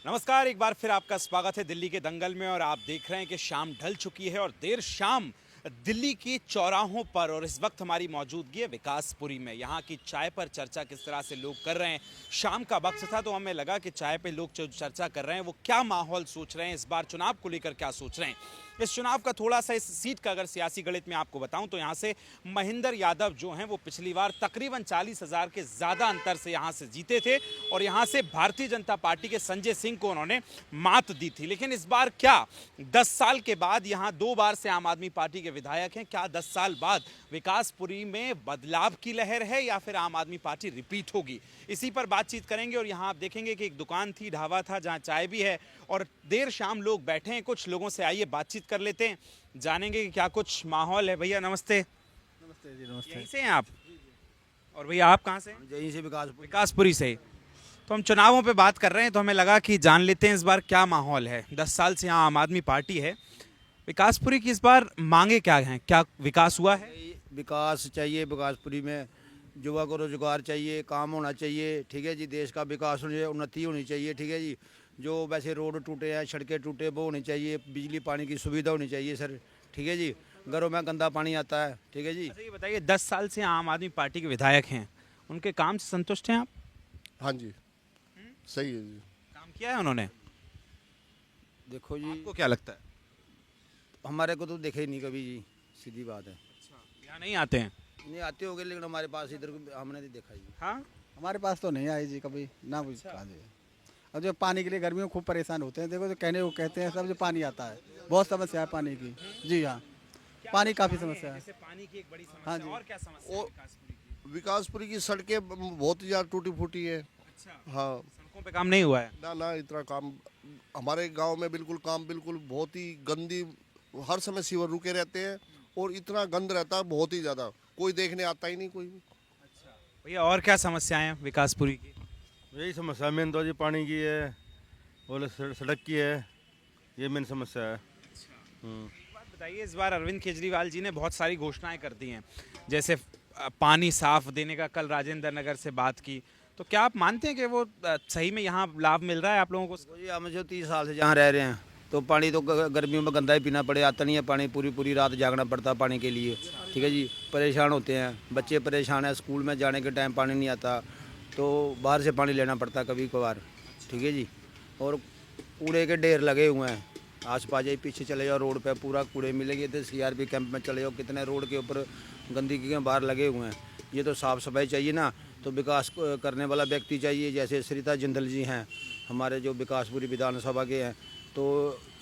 नमस्कार, एक बार फिर आपका स्वागत है दिल्ली के दंगल में। और आप देख रहे हैं कि शाम ढल चुकी है और देर शाम दिल्ली के चौराहों पर, और इस वक्त हमारी मौजूदगी है विकासपुरी में। यहाँ की चाय पर चर्चा किस तरह से लोग कर रहे हैं। शाम का वक्त था तो हमें लगा कि चाय पे लोग जो चर्चा कर रहे हैं वो क्या माहौल सोच रहे हैं, इस बार चुनाव को लेकर क्या सोच रहे हैं। इस चुनाव का थोड़ा सा, इस सीट का अगर सियासी गणित में आपको बताऊं तो यहाँ से महेंद्र यादव जो हैं वो पिछली बार तकरीबन 40,000 के ज़्यादा अंतर से यहाँ से जीते थे और यहाँ से भारतीय जनता पार्टी के संजय सिंह को उन्होंने मात दी थी। लेकिन इस बार क्या 10 साल के बाद यहाँ 2 बार से आम आदमी पार्टी के विधायक हैं, क्या 10 साल बाद विकासपुरी में बदलाव की लहर है या फिर आम आदमी पार्टी रिपीट होगी, इसी पर बातचीत करेंगे। और यहाँ आप देखेंगे कि एक दुकान थी, ढाबा था जहाँ चाय भी है और देर शाम लोग बैठे हैं। कुछ लोगों से आइए बातचीत कर लेते हैं, जानेंगे कि क्या कुछ माहौल है। भैया नमस्ते। नमस्ते जी, नमस्ते। यहीं से हैं आप? और भैया आप कहाँ से हैं? यहीं से विकासपुरी से। तो हम चुनावों पे बात कर रहे हैं तो हमें लगा कि जान लेते हैं इस बार क्या माहौल है। 10 साल से यहाँ आम आदमी पार्टी है, विकासपुरी की इस बार मांगे क्या हैं, क्या विकास हुआ है? विकास चाहिए। विकासपुरी में युवा को रोजगार चाहिए, काम होना चाहिए, ठीक है जी। देश का विकास होना चाहिए, उन्नति होनी चाहिए, ठीक है जी। जो वैसे रोड टूटे हैं, सड़कें टूटे, वो होनी चाहिए। बिजली पानी की सुविधा होनी चाहिए सर, ठीक है जी। घरों में गंदा पानी आता है, ठीक है जी। अच्छा ये बताइए, 10 साल से आम आदमी पार्टी के विधायक हैं, उनके काम से संतुष्ट हैं आप? हाँ जी, सही है जी। काम किया है उन्होंने? देखो जी, आपको क्या लगता है? हमारे को तो देखे ही नहीं कभी जी, सीधी बात है। यहाँ नहीं आते हैं? नहीं आते होंगे लेकिन हमारे पास इधर हमने नहीं देखा जी। हाँ, हमारे पास तो नहीं आई जी कभी ना कुछ कहा जी। और जो पानी के लिए गर्मियों में खूब परेशान होते हैं, देखो जो कहने को कहते हैं सब, जो पानी आता है बहुत समस्या है पानी की जी। हाँ, पानी काफ़ी समस्या है। जैसे पानी की एक बड़ी समस्या हाँ है, जी। और क्या समस्या है और- विकासपुरी की? विकासपुरी की सड़कें बहुत ही ज़्यादा टूटी फूटी है। अच्छा, हाँ, सड़कों पे काम नहीं हुआ है? ना इतना काम हमारे गांव में बिल्कुल काम बिल्कुल बहुत ही गंदी, हर समय सीवर रुके रहते हैं और इतना गंद रहता है बहुत ही ज़्यादा, कोई देखने आता ही नहीं कोई भी। भैया और क्या समस्याएं हैं विकासपुरी की? यही समस्या मेन तो जी पानी की है और सड़क की है, ये मेन समस्या है। एक बात बताइए, इस बार अरविंद केजरीवाल जी ने बहुत सारी घोषणाएं कर दी हैं, जैसे पानी साफ देने का कल राजेंद्र नगर से बात की, तो क्या आप मानते हैं कि वो सही में यहाँ लाभ मिल रहा है आप लोगों को? देखो जी, हम जो 30 साल से जहाँ रह रहे हैं तो पानी तो गर्मियों में गंदा ही पीना पड़े, आता नहीं है पानी। पूरी रात जागना पड़ता है पानी के लिए, ठीक है जी। परेशान होते हैं बच्चे, परेशान है, स्कूल में जाने के टाइम पानी नहीं आता तो बाहर से पानी लेना पड़ता है कभी कभार, ठीक है जी। और कूड़े के ढेर लगे हुए हैं आस पास, ही पीछे चले जाओ रोड पे पूरा कूड़े मिलेंगे। तो CRP कैंप में चले जाओ, कितने रोड के ऊपर गंदगी के बाहर लगे हुए हैं। ये तो साफ़ सफाई चाहिए ना, तो विकास करने वाला व्यक्ति चाहिए। जैसे सरिता जिंदल जी हैं हमारे, जो विकासपुरी विधानसभा के हैं, तो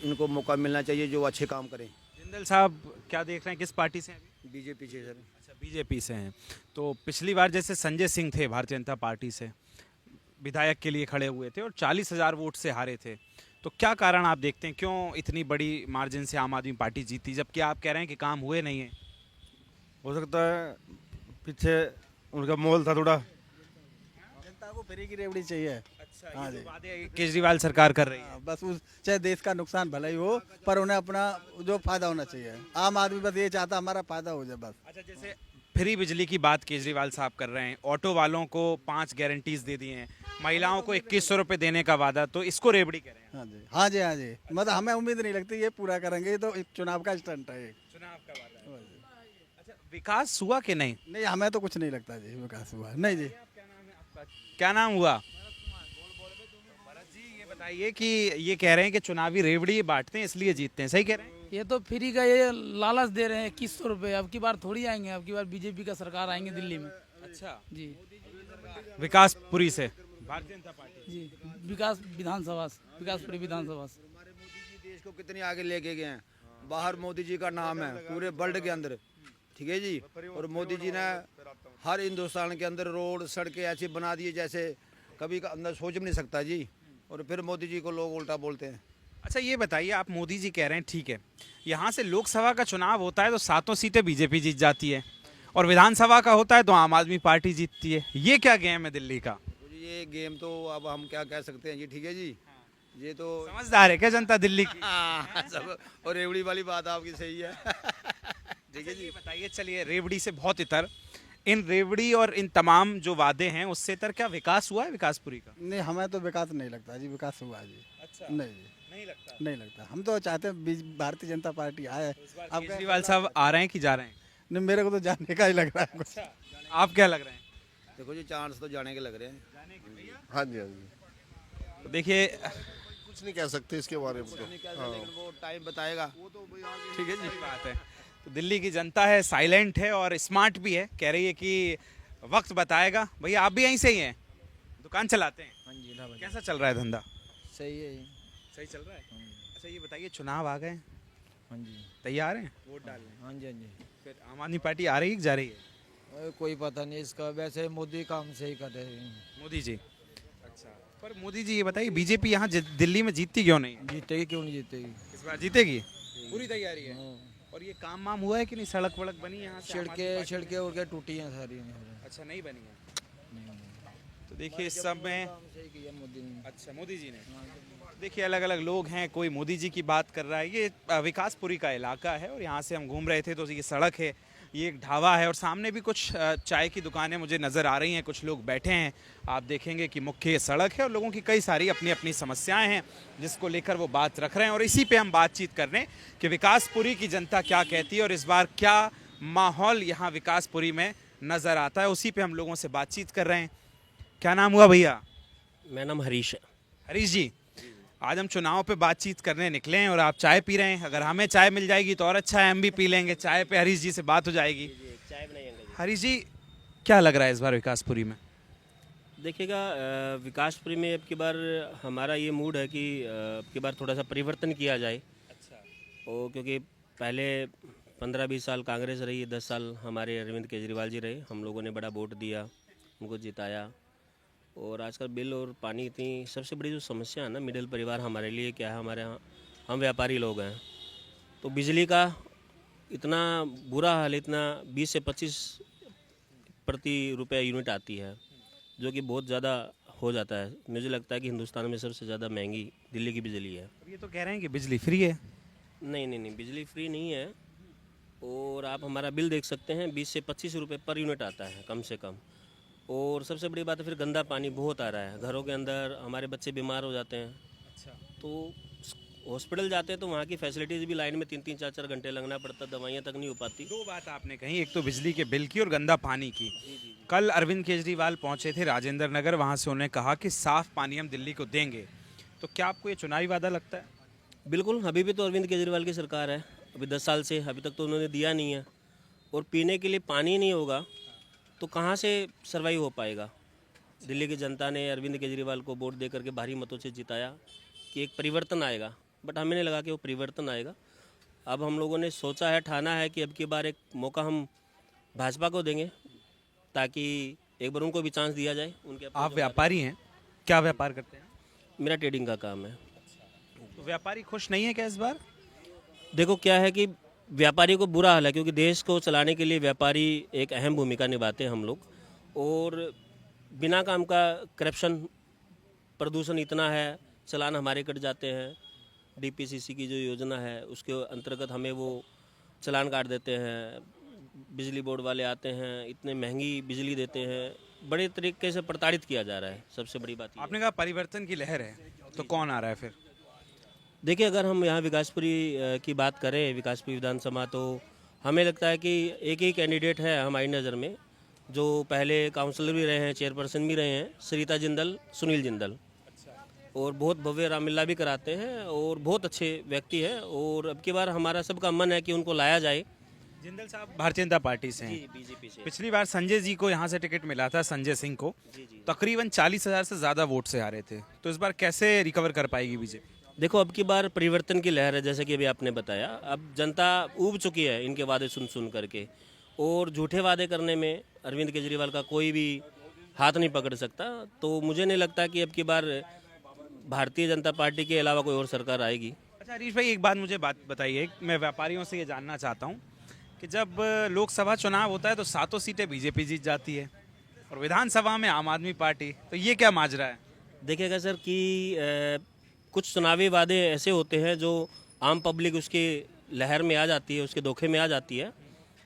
इनको मौका मिलना चाहिए जो अच्छे काम करें। जिंदल साहब क्या देख रहे हैं, किस पार्टी से हैं अभी? बीजेपी से सर। अच्छा, बीजेपी से हैं। तो पिछली बार जैसे संजय सिंह थे भारतीय जनता पार्टी से, विधायक के लिए खड़े हुए थे और 40,000 वोट से हारे थे, तो क्या कारण आप देखते हैं, क्यों इतनी बड़ी मार्जिन से आम आदमी पार्टी जीती, जबकि आप कह रहे हैं कि काम हुए नहीं है? हो सकता है पीछे उनका मोल था थोड़ा। जनता को फ्री की रेवड़ी चाहिए। अच्छा, हाँ ये जी। जो वादे केजरीवाल सरकार कर रही है। हाँ, बस उस चाहे देश का नुकसान भला ही हो, पर उन्हें अपना जो फायदा होना चाहिए। आम आदमी बस ये चाहता हमारा फायदा हो जाए बस। अच्छा, जैसे फ्री बिजली की बात केजरीवाल साहब कर रहे हैं, ऑटो वालों को 5 गारंटीज दे दी हैं, महिलाओं को 2100 रुपये देने का वादा, तो इसको रेवड़ी कह रहे हैं? हाँ जी, हाँ जी, हाँ जी। मतलब हमें उम्मीद नहीं लगती ये पूरा करेंगे, ये तो एक चुनाव का स्टंट है एक। चुनाव का वादा है। अच्छा, विकास हुआ कि नहीं? नहीं, हमें तो कुछ नहीं लगता जी विकास हुआ नहीं जी। क्या नाम हुआ? भरत जी, ये बताइए कि ये कह रहे हैं कि चुनावी रेवड़ी बांटते हैं इसलिए जीतते हैं, सही कह रहे हैं? ये तो फ्री का ये लालच दे रहे हैं 2100 रुपये। अब की बार थोड़ी आएंगे, अब की बार बीजेपी का सरकार आएंगे दिल्ली में अच्छा, जी। विकासपुरी से भारतीय जनता पार्टी। जी, विकासपुरी विधानसभा से। हमारे मोदी जी देश को कितनी आगे लेके गए हैं। बाहर मोदी जी का नाम है पूरे वर्ल्ड के अंदर, ठीक है जी। और मोदी जी ने हर हिंदुस्तान के अंदर रोड सड़कें ऐसी बना दी जैसे कभी का अंदर सोच भी नहीं सकता जी। और फिर मोदी जी को लोग उल्टा बोलते हैं। अच्छा ये बताइए, आप मोदी जी कह रहे हैं, ठीक है, यहाँ से लोकसभा का चुनाव होता है तो 7 सीटें बीजेपी जीत जाती है और विधानसभा का होता है तो आम आदमी पार्टी जीतती है, ये क्या गेम है दिल्ली का? तो जी ये गेम तो अब हम क्या कह सकते हैं जी, ठीक है जी। ये तो समझदार है क्या जनता दिल्ली की? हाँ, सब और रेवड़ी वाली बात आपकी सही है। ठीक है जी, बताइए। चलिए, रेवड़ी से बहुत इतर इन रेवड़ी और इन तमाम जो वादे हैं उससे तर क्या विकास हुआ है विकासपुरी का? नहीं, हमें तो विकास नहीं लगता जी, विकास हुआ है जी। अच्छा, नहीं जी, नहीं लगता। नहीं लगता। हम तो चाहते हैं भारतीय जनता पार्टी आए। अब केजरीवाल साहब आ रहे हैं कि जा रहे हैं? नहीं, मेरे को तो जाने का ही लग रहा है कुछ। आप क्या लग रहे हैं? देखो जी, चांस तो जाने के लग रहे हैं। हाँ जी, हाँ जी। तो देखिए, कुछ नहीं कह सकते इसके बारे में तो। लेकिन वो टाइम बताएगा। ठीक है जी, बात है। तो दिल्ली की जनता है, साइलेंट है और स्मार्ट भी है, कह रही है कि वक्त बताएगा। भैया आप भी यहीं से ही हैं, दुकान चलाते हैं? हाँ जी, ढाबा कैसा चल रहा है धंधा? सही है ये। सही चल रहा है। अच्छा ये बताइए, चुनाव आ गए, हाँ जी, तैयार हैं वोट डालने? हाँ जी, हाँ जी। फिर आम आदमी पार्टी आ रही है कि जा रही है? कोई पता नहीं इसका, वैसे मोदी काम सही कर रहे हैं। मोदी जी। अच्छा, पर मोदी जी ये बताइए, बीजेपी यहाँ दिल्ली में जीतती क्यों नहीं है? जीतेगी क्यों नहीं जीतेगी? इस बार जीतेगी? पूरी तैयारी है। हाँ। और ये काम वाम हुआ है कि नहीं? सड़क वड़क बनी है यहाँ से? आम आदमी पार्टी छिड़के उड़के टूटी हैं सारी। में? अच्छा, नहीं बनी है। नहीं, तो देखिए इस सब में, काम सही किया मोदी ने। अच्छा मोदी जी ने, देखिए अलग अलग लोग हैं, कोई मोदी जी की बात कर रहा है। ये विकासपुरी का इलाका है और यहाँ से हम घूम रहे थे तो ये सड़क है, ये एक ढाबा है और सामने भी कुछ चाय की दुकानें मुझे नज़र आ रही हैं, कुछ लोग बैठे हैं। आप देखेंगे कि मुख्य सड़क है और लोगों की कई सारी अपनी अपनी समस्याएं हैं जिसको लेकर वो बात रख रहे हैं और इसी पे हम बातचीत कर रहे हैं कि विकासपुरी की जनता क्या कहती है और इस बार क्या माहौल यहाँ विकासपुरी में नज़र आता है, उसी पे हम लोगों से बातचीत कर रहे हैं। क्या नाम हुआ भैया? मेरा नाम हरीश है। हरीश जी, आज हम चुनाव पे बातचीत करने निकले हैं और आप चाय पी रहे हैं। अगर हमें चाय मिल जाएगी तो और अच्छा है, हम भी पी लेंगे चाय पे, हरीश जी से बात हो जाएगी। चाय बनाएंगे। हरीश जी, क्या लग रहा है इस बार विकासपुरी में? देखिएगा, विकासपुरी में अब की बार हमारा ये मूड है कि अब की बार थोड़ा सा परिवर्तन किया जाए। अच्छा, और क्योंकि पहले 15-20 साल कांग्रेस रही, 10 साल हमारे अरविंद केजरीवाल जी रहे, हम लोगों ने बड़ा वोट दिया, उनको जिताया। और आजकल बिल और पानी इतनी सबसे बड़ी जो समस्या है ना, मिडिल परिवार हमारे लिए क्या है, हमारे यहाँ हम व्यापारी लोग हैं, तो बिजली का इतना बुरा हाल, इतना 20 से 25 प्रति रुपये यूनिट आती है, जो कि बहुत ज़्यादा हो जाता है। मुझे लगता है कि हिंदुस्तान में सबसे ज़्यादा महंगी दिल्ली की बिजली है। ये तो कह रहे हैं कि बिजली फ्री है। नहीं, बिजली फ्री नहीं है। और आप हमारा बिल देख सकते हैं, 20 से 25 रुपये पर यूनिट आता है कम से कम। और सबसे बड़ी बात है फिर गंदा पानी बहुत आ रहा है घरों के अंदर, हमारे बच्चे बीमार हो जाते हैं। अच्छा, तो हॉस्पिटल जाते हैं तो वहाँ की फैसिलिटीज़ भी लाइन में 3-3 4-4 घंटे लगना पड़ता, दवाइयाँ तक नहीं हो पाती। दो बात आपने कही, एक तो बिजली के बिल की और गंदा पानी की। कल अरविंद केजरीवाल पहुंचे थे राजेंद्र नगर, वहां से उन्होंने कहा कि साफ पानी हम दिल्ली को देंगे। तो क्या आपको ये चुनावी वादा लगता है? बिल्कुल, अभी भी तो अरविंद केजरीवाल की सरकार है, अभी 10 साल से अभी तक तो उन्होंने दिया नहीं है। और पीने के लिए पानी नहीं होगा तो कहाँ से सर्वाइव हो पाएगा? दिल्ली की जनता ने अरविंद केजरीवाल को वोट दे करके भारी मतों से जिताया कि एक परिवर्तन आएगा, बट हमें नहीं लगा कि वो परिवर्तन आएगा। अब हम लोगों ने सोचा है, ठाना है कि अब की बार एक मौका हम भाजपा को देंगे ताकि एक बार उनको भी चांस दिया जाए। उनके आप व्यापारी हैं, क्या व्यापार करते हैं? मेरा ट्रेडिंग का काम है। तो व्यापारी खुश नहीं है क्या इस बार? देखो क्या है कि व्यापारी को बुरा हाल है, क्योंकि देश को चलाने के लिए व्यापारी एक अहम भूमिका निभाते हैं हम लोग। और बिना काम का करप्शन, प्रदूषण इतना है, चालान हमारे कट जाते हैं। डीपीसीसी की जो योजना है उसके अंतर्गत हमें वो चालान काट देते हैं। बिजली बोर्ड वाले आते हैं, इतने महंगी बिजली देते हैं, बड़े तरीके से प्रताड़ित किया जा रहा है। सबसे बड़ी बात ये है। आपने कहा परिवर्तन की लहर है, तो कौन आ रहा है फिर? देखिए, अगर हम यहाँ विकासपुरी की बात करें, विकासपुरी विधानसभा, तो हमें लगता है कि एक ही कैंडिडेट है हमारी नज़र में, जो पहले काउंसलर भी रहे हैं, चेयरपर्सन भी रहे हैं, सरिता जिंदल, सुनील जिंदल। और बहुत भव्य रामलीला भी कराते हैं और बहुत अच्छे व्यक्ति है। और अब की बार हमारा सबका मन है कि उनको लाया जाए। जिंदल साहब भारतीय जनता पार्टी से हैं। बीजेपी से। पिछली बार संजय जी को यहाँ से टिकट मिला था, संजय सिंह को, तकरीबन 40,000 से ज़्यादा वोट से हारे थे। तो इस बार कैसे रिकवर कर पाएगी बीजेपी? देखो, अब की बार परिवर्तन की लहर है, जैसे कि अभी आपने बताया। अब जनता ऊब चुकी है इनके वादे सुन करके, और झूठे वादे करने में अरविंद केजरीवाल का कोई भी हाथ नहीं पकड़ सकता। तो मुझे नहीं लगता कि अब की बार भारतीय जनता पार्टी के अलावा कोई और सरकार आएगी। अच्छा हरीश भाई, एक बात मुझे बताइए, मैं व्यापारियों से ये जानना चाहता हूँ कि जब लोकसभा चुनाव होता है तो 7 सीटें बीजेपी जीत जाती है और विधानसभा में आम आदमी पार्टी, तो ये क्या माजरा है? देखिएगा सर कि कुछ चुनावी वादे ऐसे होते हैं जो आम पब्लिक उसके लहर में आ जाती है, उसके धोखे में आ जाती है,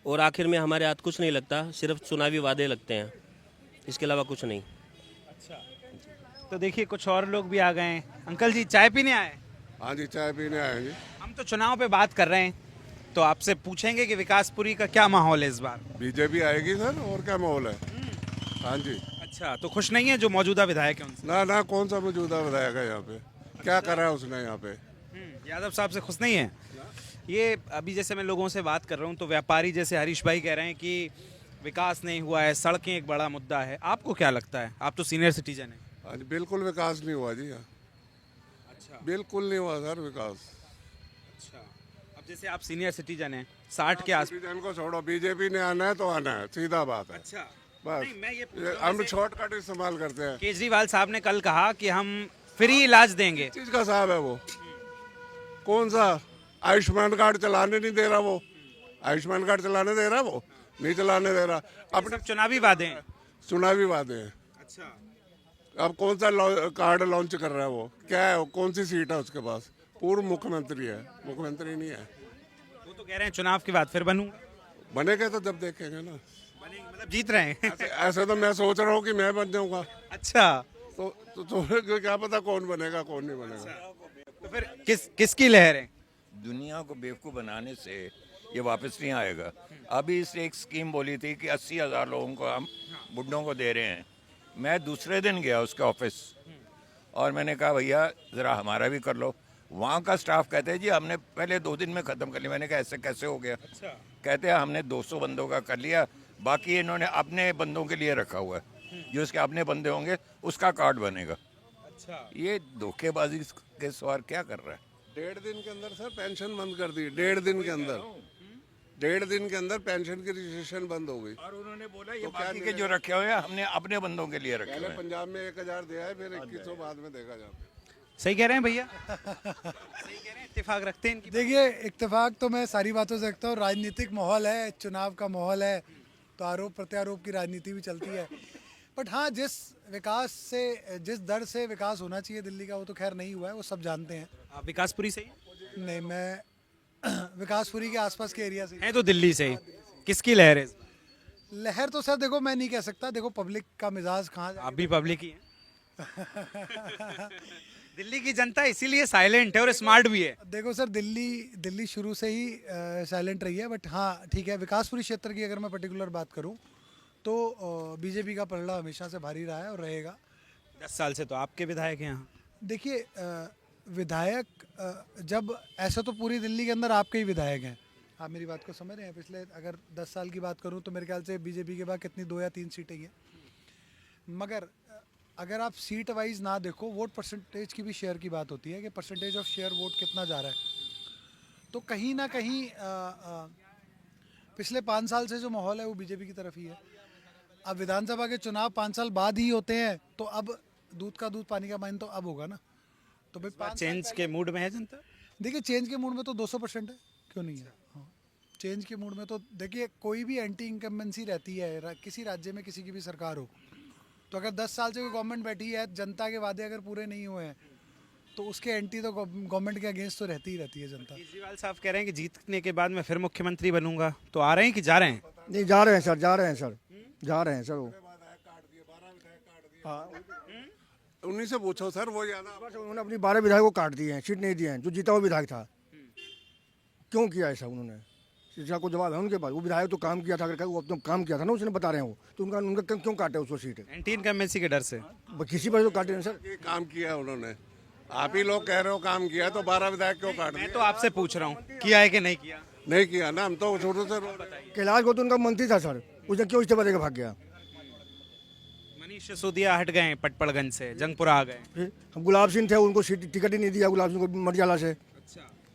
और आखिर में हमारे हाथ कुछ नहीं लगता, सिर्फ चुनावी वादे लगते हैं, इसके अलावा कुछ नहीं। तो देखिए कुछ और लोग भी आ गए हैं। अंकल जी चाय पीने आए? हाँ जी, चाय पीने आए जी। हम तो चुनाव पे बात कर रहे हैं, तो आपसे पूछेंगे कि विकासपुरी का क्या माहौल है इस बार? बीजेपी आएगी सर, और क्या माहौल है। हाँ जी। अच्छा, तो खुश नहीं है जो मौजूदा विधायक है उनसे? ना ना, कौन सा मौजूदा विधायक है यहाँ पे, क्या करा है उसने यहाँ पे। यादव साहब से खुश नहीं है? ये अभी जैसे मैं लोगों से बात कर रहा हूँ तो व्यापारी जैसे हरीश भाई कह रहे हैं कि विकास नहीं हुआ है, सड़कें एक बड़ा मुद्दा है। आपको क्या लगता है? आप तो सीनियर सिटीजन हैं। हाँ जी, बिल्कुल विकास नहीं हुआ जी यहाँ। अच्छा बिल्कुल नहीं हुआ सर विकास। अच्छा, अब जैसे आप सीनियर सिटीजन हैं, 60 के आस। सिटीजन को छोड़ो, बीजेपी ने आना है तो आना है, सीधा बात है। अच्छा, बस नहीं, मैं ये पूछ रहा हूँ हम जैसे शॉर्टकट इस्तेमाल करते हैं। केजरीवाल साहब ने कल कहा कि हम फ्री इलाज देंगे। चीज का साहब है वो, कौन सा आयुष्मान कार्ड चलाने नहीं दे रहा वो। आयुष्मान कार्ड चलाने दे रहा वो, नहीं चलाने दे रहा। अपने सब चुनावी वादे हैं। चुनावी वादे हैं। अच्छा, अब कौन सा कार्ड लॉन्च कर रहा है वो, क्या है, कौन सी सीट है उसके पास? पूर्व मुख्यमंत्री है, मुख्यमंत्री नहीं है। वो तो कह रहे हैं चुनाव के बाद फिर बनूंगा। बनेगा तो जब देखेंगे ना। बनेंगे मतलब जीत रहे हैं। ऐसे तो मैं सोच रहा हूँ कि मैं बन जाऊंगा, अच्छा, तो क्या पता कौन बनेगा कौन नहीं बनेगा। तो फिर किसकी लहर है? दुनिया को बेवकूफ़ बनाने से ये वापस नहीं आएगा। अभी इस एक स्कीम बोली थी कि 80,000 लोगों को हम बुढ़ों को दे रहे हैं। मैं दूसरे दिन गया उसके ऑफिस और मैंने कहा भैया ज़रा हमारा भी कर लो। वहाँ का स्टाफ कहते हैं जी हमने पहले 2 दिन में ख़त्म कर लिया। मैंने कहा ऐसे कैसे हो गया? कहते हैं हमने 200 बंदों का कर लिया, बाकी इन्होंने अपने बंदों के लिए रखा हुआ है, जो उसके अपने बंदे होंगे उसका कार्ड बनेगा। अच्छा, ये धोखेबाजी के सवार क्या कर रहा है? 1.5 दिन के अंदर सर पेंशन बंद कर दी। 1.5 दिन के अंदर, 1.5 दिन के अंदर पेंशन की रजिस्ट्रेशन बंद हो गई। और उन्होंने बोला ये बाकी के जो रखे हुए हैं हमने अपने बंदों के लिए रखे पहले हुए हैं। पंजाब में 1000 दिया है, फिर 2100 बाद में देखा जाता है। सही कह रहे हैं भैया? सही कह रहे हैं, इत्तेफाक रखते हैं इनकी। देखिए इत्तेफाक तो मैं सारी बातों से रखता हूँ। राजनीतिक माहौल है, चुनाव का माहौल है, तो आरोप प्रत्यारोप की राजनीति भी चलती है। बट हाँ, जिस दर से विकास होना चाहिए दिल्ली का वो तो खैर नहीं हुआ है, वो सब जानते हैं। आप विकासपुरी से ही नहीं, मैं विकासपुरी के आसपास के एरिया से। हैं तो दिल्ली से ही। किसकी लहर है? लहर तो सर देखो मैं नहीं कह सकता, देखो पब्लिक का मिजाज कहाँ आप भी पब्लिक ही हैं। दिल्ली की जनता इसीलिए साइलेंट है और स्मार्ट भी है। देखो सर, दिल्ली शुरू से ही साइलेंट रही है। बट हाँ ठीक है, विकासपुरी क्षेत्र की अगर मैं पर्टिकुलर बात करूँ तो बीजेपी का पलड़ा हमेशा से भारी रहा है और रहेगा। 10 साल से तो आपके विधायक हैं यहाँ। देखिए विधायक जब ऐसा तो पूरी दिल्ली के अंदर आपके ही विधायक हैं, आप मेरी बात को समझ रहे हैं। पिछले अगर 10 साल की बात करूं तो मेरे ख्याल से बीजेपी के बाद कितनी 2 या 3 सीटें हैं। मगर अगर आप सीट वाइज ना देखो, वोट परसेंटेज की भी शेयर की बात होती है कि परसेंटेज ऑफ शेयर वोट कितना जा रहा है। तो कहीं ना कहीं पिछले 5 साल से जो माहौल है वो बीजेपी की तरफ ही है। अब विधानसभा के चुनाव 5 साल बाद ही होते हैं, तो अब दूध का दूध पानी का पानी तो अब होगा ना। तो भाई 5 चेंज के मूड में है जनता। देखिए चेंज के मूड में तो 200% है, क्यों नहीं है। हाँ, चेंज के मूड में तो देखिए कोई भी एंटी इनकम्बेंसी रहती है किसी राज्य में, किसी की भी सरकार हो। तो अगर 10 साल से कोई गवर्नमेंट बैठी है, जनता के वादे अगर पूरे नहीं हुए हैं तो उसके एंटी तो गवर्नमेंट के अगेंस्ट तो रहती ही रहती है जनता। केजरीवाल साहब कह रहे हैं कि जीतने के बाद मैं फिर मुख्यमंत्री बनूंगा, तो आ रहे हैं कि जा रहे हैं? नहीं, जा रहे हैं सर, जा रहे हैं सर, जा रहे हैं सर वो। हाँ, उन्हीं से पूछो सर, वो ज्यादा। उन्होंने अपनी 12 विधायक को काट दिए हैं, सीट नहीं दिए हैं। जो जीता हुआ विधायक था, क्यों किया ऐसा उन्होंने? शिक्षा को जवाब है उनके पास। वो विधायक तो काम किया था, अगर वो अपना काम किया था ना, उसने बता रहे हैं वो, तो उनका क्यों काटे उसको सीट? एंटी इनकम्बेंसी के डर से किसी पर तो काटे हैं सर। ये काम किया उन्होंने, आप ही लोग कह रहे हो काम किया, तो 12 विधायक क्यों काट दिए? मैं तो आपसे पूछ रहा हूँ किया है कि नहीं किया। नहीं किया ना, हम तो शुरू से। कैलाश गौतम उनका मंत्री था सर, उसने क्यों इस्तीफा देकर भाग गया? मनीष सिसोदिया हट गए पटपड़गंज से, जंगपुरा आ गए। फिर हम गुलाब सिंह थे, उनको सीट टिकट ही नहीं दिया, गुलाब सिंह को मटियाला से।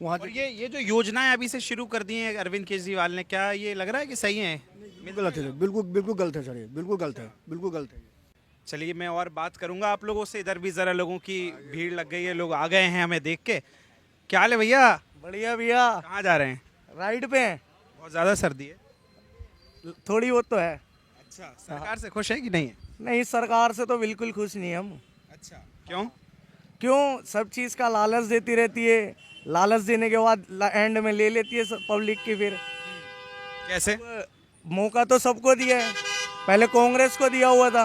वहाँ और ये जो योजनाएं अभी से शुरू कर दी हैं अरविंद केजरीवाल ने, क्या ये लग रहा है कि सही है? गलत है, बिल्कुल गलत है सर, ये बिल्कुल गलत है, बिल्कुल गलत है। चलिए मैं और बात करूंगा आप लोगों से। इधर भी जरा लोगों की भीड़ लग गई है, लोग आ गए हैं हमें देख के। क्या हाल है भैया? बढ़िया भैया। कहाँ जा रहे हैं? राइड पे हैं। बहुत ज्यादा सर्दी है। थोड़ी बहुत तो है। अच्छा, सरकार से खुश है कि नहीं है? नहीं, सरकार से तो बिल्कुल खुश नहीं हम। अच्छा, क्यों? सब चीज़ का लालच देती रहती है, लालच देने के बाद एंड में ले लेती है पब्लिक की। फिर कैसे? मौका तो सबको दिया है, पहले कांग्रेस को दिया हुआ था,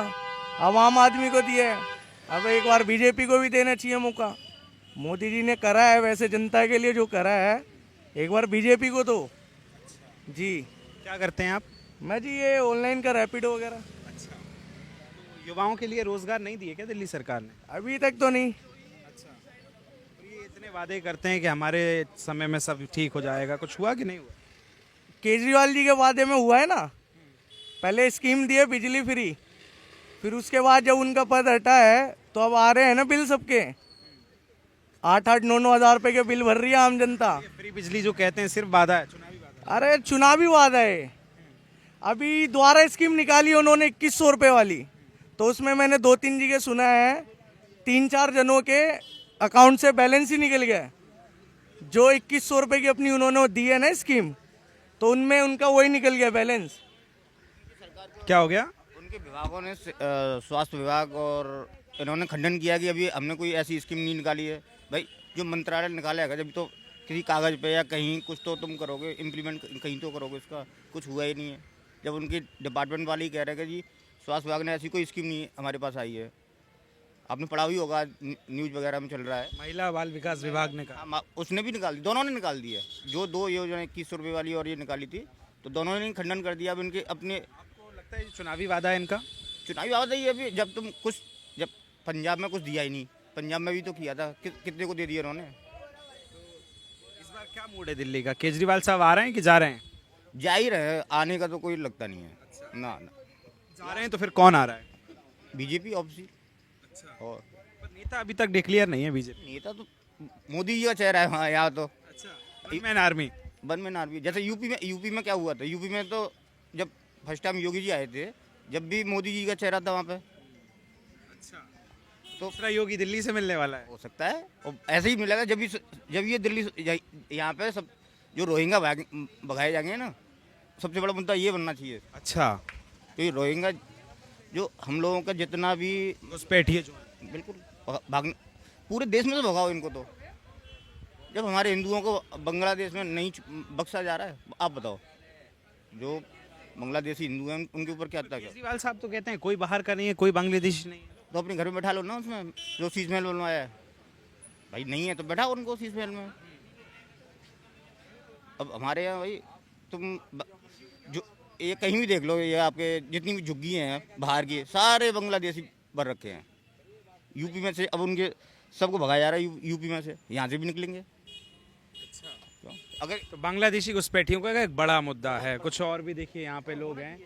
अब आम आदमी को दिया है, अब एक बार बीजेपी को भी देना चाहिए मौका। मोदी जी ने करा है वैसे जनता के लिए जो करा है, एक बार बीजेपी को दो जी। क्या करते हैं आप? मैं जी ये ऑनलाइन का रैपिडो वगैरह। तो युवाओं के लिए रोजगार नहीं दिए क्या दिल्ली सरकार ने? अभी तक तो नहीं। ये इतने वादे करते हैं कि हमारे समय में सब ठीक हो जाएगा, कुछ हुआ कि नहीं हुआ? केजरीवाल जी के वादे में हुआ है ना, पहले स्कीम दिए बिजली फ्री, फिर उसके बाद जब उनका पद हटा है तो अब आ रहे हैं ना बिल सबके, 8-8, 9-9 हज़ार रुपए के बिल भर रही है आम जनता। फ्री बिजली जो कहते हैं सिर्फ वादा है, चुनावी वादा। अरे चुनावी वादा है। अभी दोबारा स्कीम निकाली उन्होंने 2100 रुपये वाली, तो उसमें मैंने 2-3 जगह सुना है 3-4 जनों के अकाउंट से बैलेंस ही निकल गया। जो 2100 रुपये की अपनी उन्होंने दी है ना स्कीम, तो उनमें उनका वही निकल गया बैलेंस। क्या हो गया? उनके विभागों ने स्वास्थ्य विभाग और इन्होंने खंडन किया कि अभी हमने कोई ऐसी स्कीम नहीं निकाली है। भाई जो मंत्रालय निकालेगा जब तो किसी कागज़ पे या कहीं कुछ तो तुम करोगे, इम्प्लीमेंट कहीं तो करोगे, इसका कुछ हुआ ही नहीं है। जब उनकी डिपार्टमेंट वाले ही कह रहे हैं कि जी स्वास्थ्य विभाग ने ऐसी कोई स्कीम नहीं हमारे पास आई है। आपने पढ़ा भी होगा, न्यूज़ वगैरह में चल रहा है। महिला बाल विकास विभाग ने कहा। उसने भी निकाल दी, दोनों ने निकाल दी है। जो 2 योजना 2100 रुपये वाली और ये निकाली थी, तो दोनों ने खंडन कर दिया। अब इनके अपने लगता है ये चुनावी वादा है इनका। चुनावी वादा ही है। अभी जब पंजाब में कुछ दिया ही नहीं, पंजाब में भी तो किया था, कितने को दे दिया उन्होंने। इस बार क्या मूड है दिल्ली का? केजरीवाल साहब आ रहे हैं कि जा रहे हैं? जा ही रहे हैं, आने का तो कोई लगता नहीं है। ना जा रहे हैं तो फिर कौन आ रहा है? BJP obviously. और पर नेता अभी तक डिक्लेयर नहीं है बीजेपी। नेता तो मोदी जी का चेहरा है वहाँ, यहाँ तो man army. One man army. जैसे यूपी में क्या हुआ था, यूपी में तो जब फर्स्ट टाइम योगी जी आए थे, जब भी मोदी जी का चेहरा था वहाँ पे। तो दूसरा योगी दिल्ली से मिलने वाला है। हो सकता है, और ऐसे ही मिलेगा जब ये दिल्ली यहाँ पे सब जो रोहिंग्या भगाए जाएंगे ना, सबसे बड़ा मुद्दा ये बनना चाहिए। अच्छा, तो ये रोहिंग्या जो हम लोगों का जितना भी घुसपैठिए जो बिल्कुल भागने, पूरे देश में तो भगाओ इनको। तो जब हमारे हिंदुओं को बांग्लादेश में नहीं बख्शा जा रहा है, आप बताओ जो बांग्लादेशी हिंदू हैं उनके ऊपर क्या आता है? केजरीवाल साहब तो कहते हैं कोई बाहर का नहीं है, कोई बांग्लादेशी नहीं है। तो अपने घर में बैठा लो ना, उसमें जो शीश महल बनवाया है। भाई नहीं है तो बैठाओ उनको शीश महल में। अब हमारे यहाँ भाई तुम जो ये कहीं भी देख लो, ये आपके जितनी भी झुग्गी हैं बाहर की, सारे बांग्लादेशी भर रखे हैं यूपी में से। अब उनके सबको भगाया जा रहा है यूपी में से, यहाँ से भी निकलेंगे। अगर तो बांग्लादेशी घुसपैठियों का एक बड़ा मुद्दा है। कुछ और भी देखिए यहाँ पे लोग हैं।